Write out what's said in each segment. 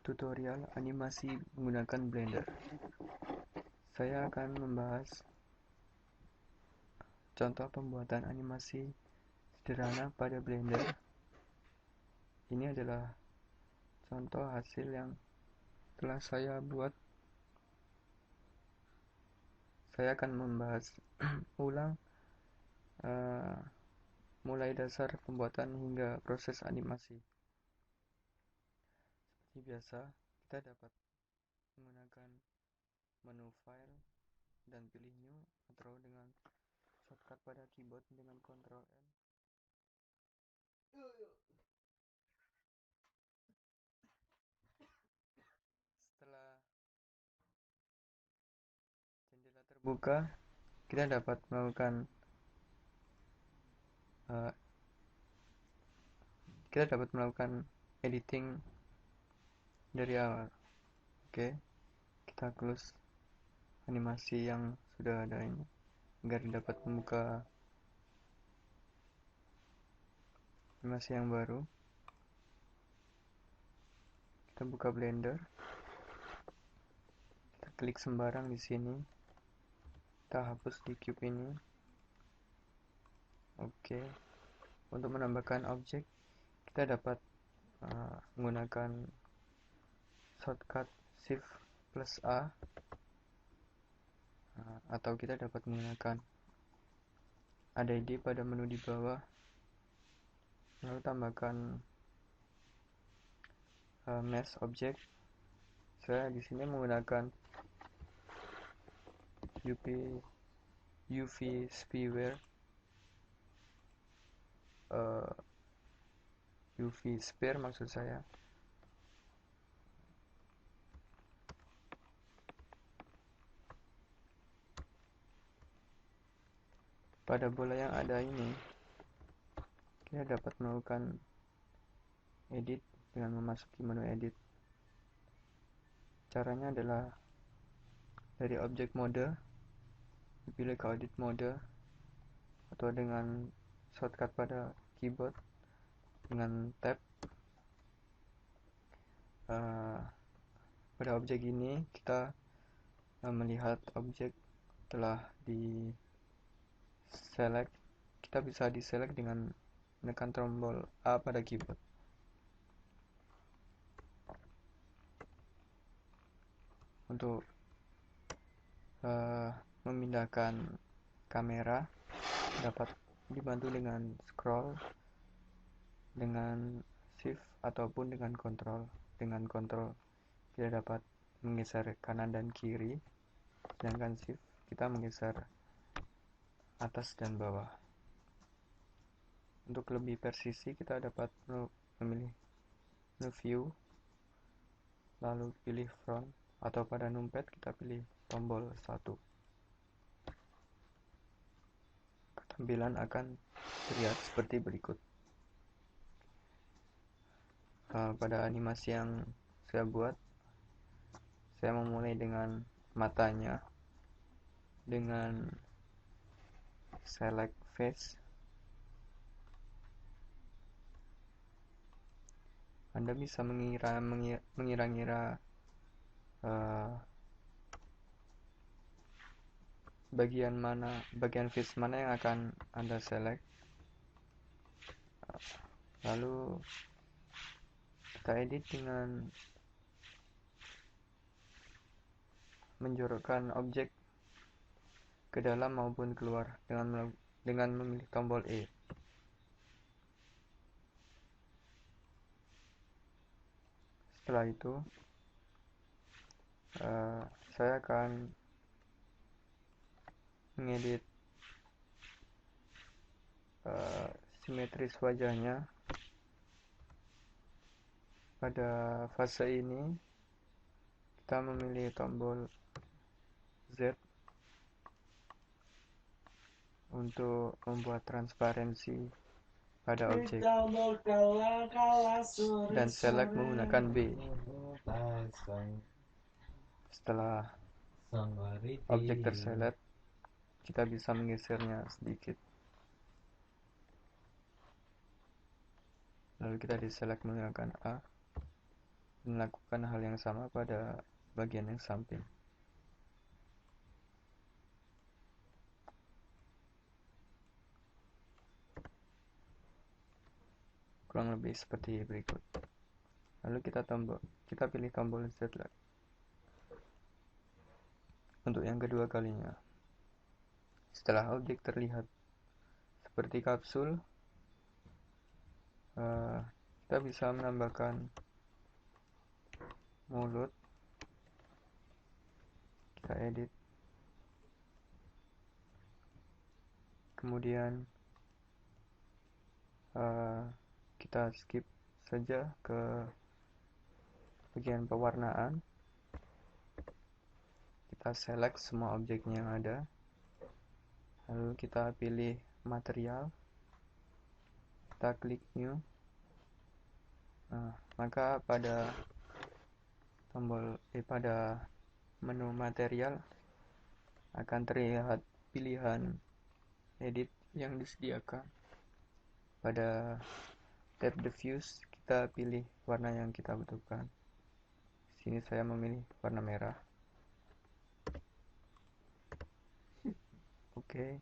tutorial animasi menggunakan Blender. Saya akan membahas contoh pembuatan animasi sederhana pada Blender. Ini adalah contoh hasil yang telah saya buat. Saya akan membahas ulang mulai dasar pembuatan hingga proses animasi. Seperti biasa, kita dapat menggunakan menu file dan pilih new atau dengan shortcut pada keyboard dengan Ctrl N. Setelah jendela terbuka, kita dapat melakukan editing dari awal. Oke, kita close animasi yang sudah ada ini agar dapat membuka animasi yang baru. Kita buka Blender, kita klik sembarang di sini, kita hapus di cube ini. Oke, untuk menambahkan objek kita dapat menggunakan shortcut Shift plus A, atau kita dapat menggunakan add pada menu di bawah, lalu tambahkan mesh object. Saya di sini menggunakan UV sphere, UV sphere maksud saya. Pada bola yang ada ini, kita dapat melakukan edit dengan memasuki menu edit. Caranya adalah dari object mode, dipilih ke edit mode, atau dengan shortcut pada keyboard dengan tab. Pada objek ini kita melihat objek telah di select. Kita bisa di select dengan menekan tombol A pada keyboard. Untuk memindahkan kamera dapat dibantu dengan scroll, dengan shift ataupun dengan control. Dengan control kita dapat menggeser kanan dan kiri, sedangkan shift kita menggeser atas dan bawah. Untuk lebih presisi kita dapat memilih menu view, lalu pilih front, atau pada numpad kita pilih tombol 1. Ketampilan akan terlihat seperti berikut. Pada animasi yang saya buat, saya memulai dengan matanya dengan select face. Anda bisa mengira-ngira bagian face mana yang akan Anda select. Lalu kita edit dengan menjorokkan objek ke dalam maupun keluar dengan memilih tombol E. Setelah itu saya akan mengedit simetris wajahnya. Pada fase ini kita memilih tombol Z untuk membuat transparansi pada objek dan select menggunakan B. Setelah objek terselect, kita bisa menggesernya sedikit, lalu kita deselect menggunakan A. melakukan hal yang sama pada bagian yang samping. Kurang lebih seperti berikut. Lalu kita pilih tombol Z untuk yang kedua kalinya. Setelah objek terlihat seperti kapsul, kita bisa menambahkan mulut. Kita edit, kemudian kita skip saja ke bagian pewarnaan. Kita select semua objeknya yang ada, lalu kita pilih material, kita klik new. Maka pada menu material akan terlihat pilihan edit yang disediakan. Pada tab diffuse kita pilih warna yang kita butuhkan. Di sini saya memilih warna merah. Oke.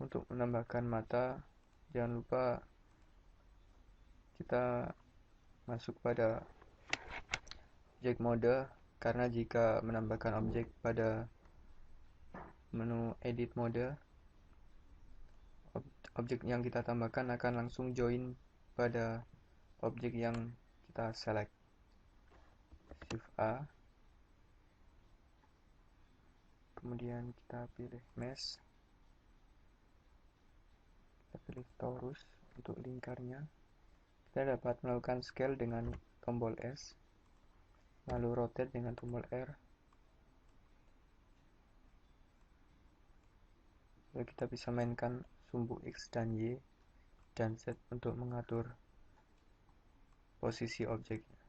Untuk menambahkan mata, jangan lupa kita masuk pada objek mode, karena jika menambahkan objek pada menu edit mode, objek yang kita tambahkan akan langsung join pada objek yang kita select. Shift A, kemudian kita pilih mesh, kita pilih torus untuk lingkarnya. Kita dapat melakukan scale dengan tombol S, lalu rotate dengan tombol R. Lalu kita bisa mainkan sumbu X dan Y dan Z untuk mengatur posisi objeknya.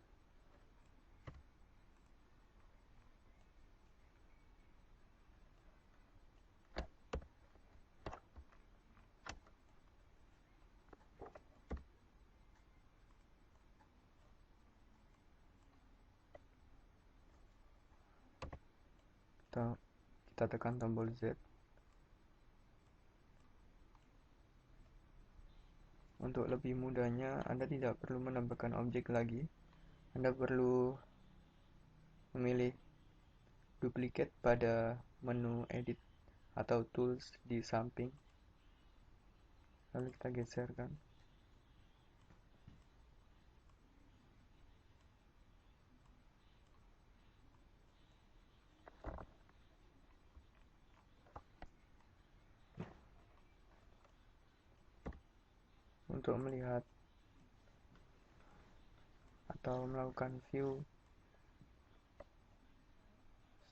Kita tekan tombol Z. Untuk lebih mudahnya, Anda tidak perlu menambahkan objek lagi. Anda perlu memilih duplicate pada menu edit atau tools di samping. Lalu kita geserkan. Untuk melihat atau melakukan view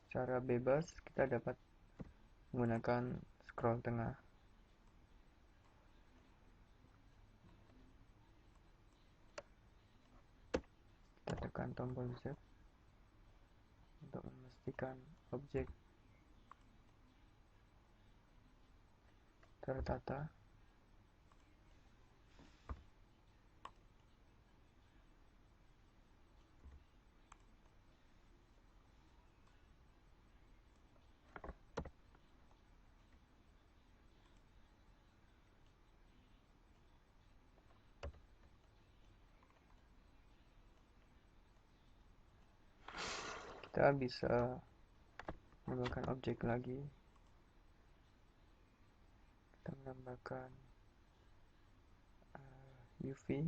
secara bebas, kita dapat menggunakan scroll tengah. Kita tekan tombol Z untuk memastikan objek tertata. Kita bisa menambahkan objek lagi. Kita menambahkan UV.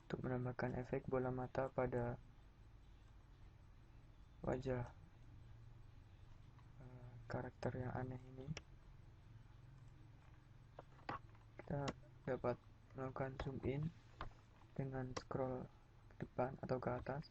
Untuk menambahkan efek bola mata pada wajah karakter yang aneh ini, kita dapat melakukan zoom in dengan scroll ke depan atau ke atas.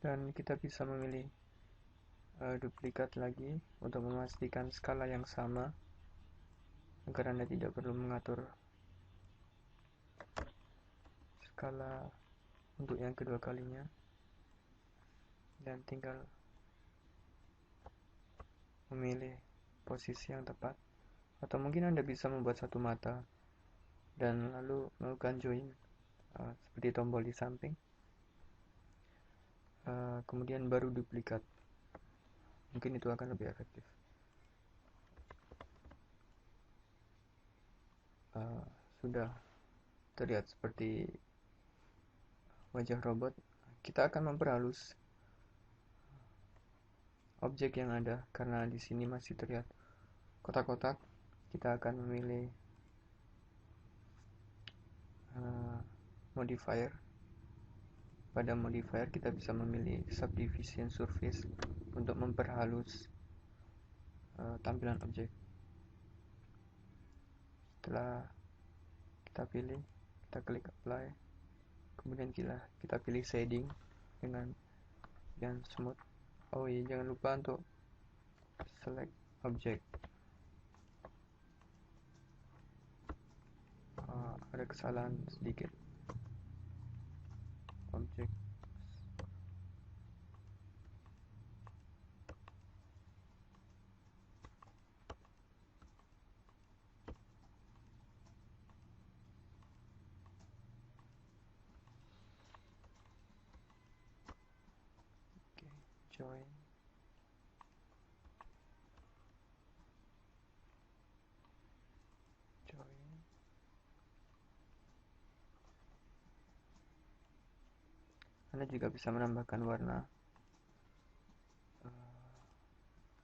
Dan kita bisa memilih duplikat lagi untuk memastikan skala yang sama agar Anda tidak perlu mengatur skala untuk yang kedua kalinya, dan tinggal memilih posisi yang tepat. Atau mungkin Anda bisa membuat satu mata dan lalu melakukan join seperti tombol di samping, kemudian baru duplikat. Mungkin itu akan lebih efektif. Sudah terlihat seperti wajah robot. Kita akan memperhalus objek yang ada karena di sini masih terlihat kotak-kotak. Kita akan memilih modifier. Pada modifier kita bisa memilih subdivision surface untuk memperhalus tampilan objek. Setelah kita pilih, kita klik apply, kemudian kita pilih shading dengan yang smooth. Oh iya, jangan lupa untuk select object. Ada kesalahan sedikit. Object. Join. Anda juga bisa menambahkan warna.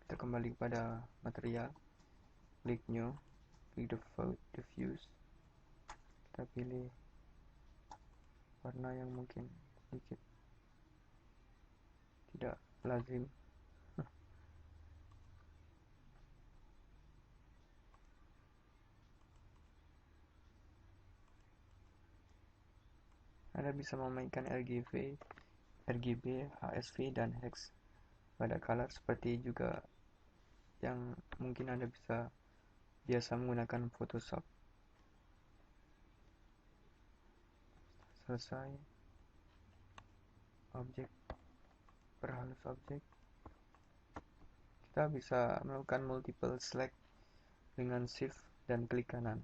Kita kembali kepada material, klik new, klik diffuse. Kita pilih warna yang mungkin sedikit tidak lazim. Anda bisa memainkan RGB, HSV, dan hex pada color, seperti juga yang mungkin Anda bisa biasa menggunakan Photoshop. Selesai. Objek, perhalus objek. Kita bisa melakukan multiple select dengan shift dan klik kanan.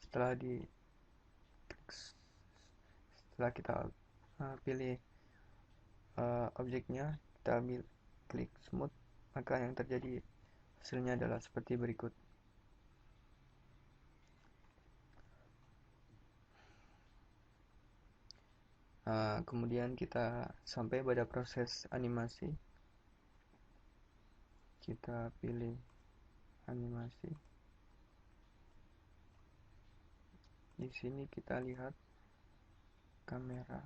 Setelah kita pilih objeknya, kita klik smooth, maka yang terjadi hasilnya adalah seperti berikut. Kemudian kita sampai pada proses animasi. Kita pilih animasi. Di sini kita lihat kamera.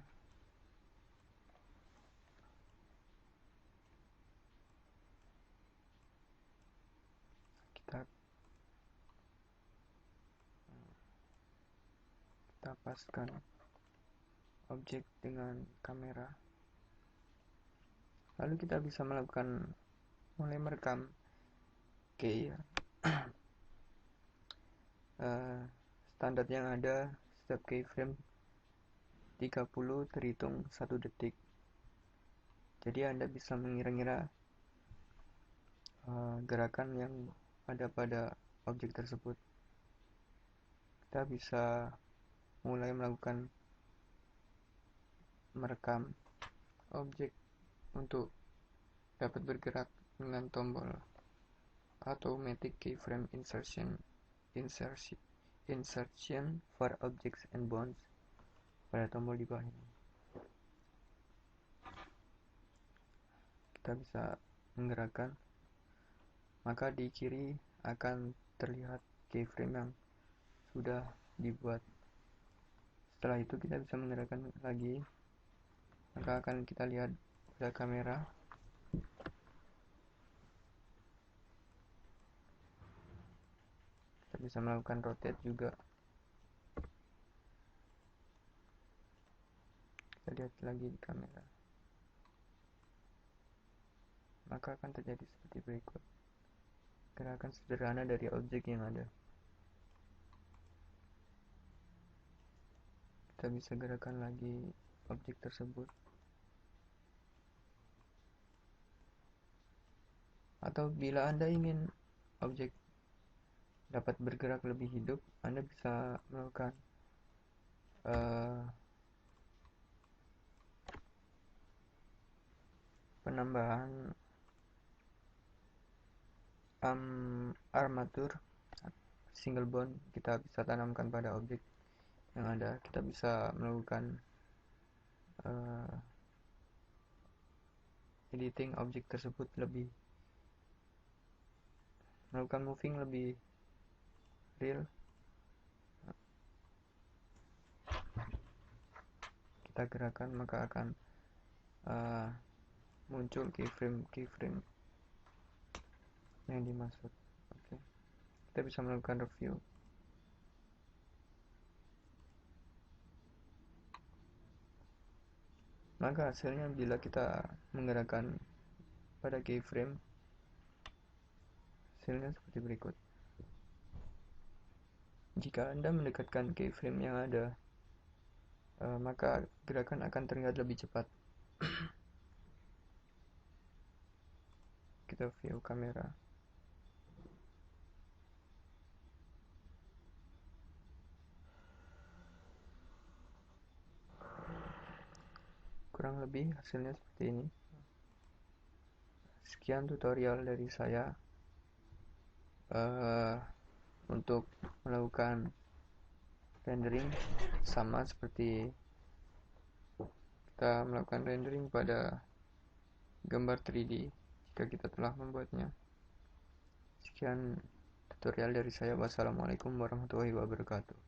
Kita paskan objek dengan kamera. Lalu kita bisa mulai merekam standar yang ada. Setiap keyframe 30 terhitung 1 detik. Jadi Anda bisa mengira-ngira gerakan yang ada pada objek tersebut. Kita bisa mulai merekam objek untuk dapat bergerak dengan tombol automatic keyframe insertion for objects and bonds pada tombol di bawah ini. Kita bisa menggerakkan, maka di kiri akan terlihat keyframe yang sudah dibuat. Setelah itu kita bisa menggerakkan lagi, maka akan kita lihat pada kamera. Kita bisa melakukan rotate juga. Kita lihat lagi di kamera. Maka akan terjadi seperti berikut. Gerakan sederhana dari objek yang ada. Kita bisa gerakan lagi objek tersebut. Atau bila Anda ingin objek dapat bergerak lebih hidup, Anda bisa melakukan penambahan armatur single bond. Kita bisa tanamkan pada objek yang ada. Kita bisa melakukan editing objek tersebut, melakukan moving lebih real. Kita gerakan, maka akan muncul keyframe yang dimaksud. Oke. Kita bisa melakukan review. Maka hasilnya bila kita menggerakkan pada keyframe, hasilnya seperti berikut. Jika Anda mendekatkan keyframe yang ada, maka gerakan akan terlihat lebih cepat. Kita view kamera. Kurang lebih hasilnya seperti ini. Sekian tutorial dari saya untuk melakukan rendering, sama seperti kita melakukan rendering pada gambar 3D jika kita telah membuatnya. Sekian tutorial dari saya. Wassalamualaikum warahmatullahi wabarakatuh.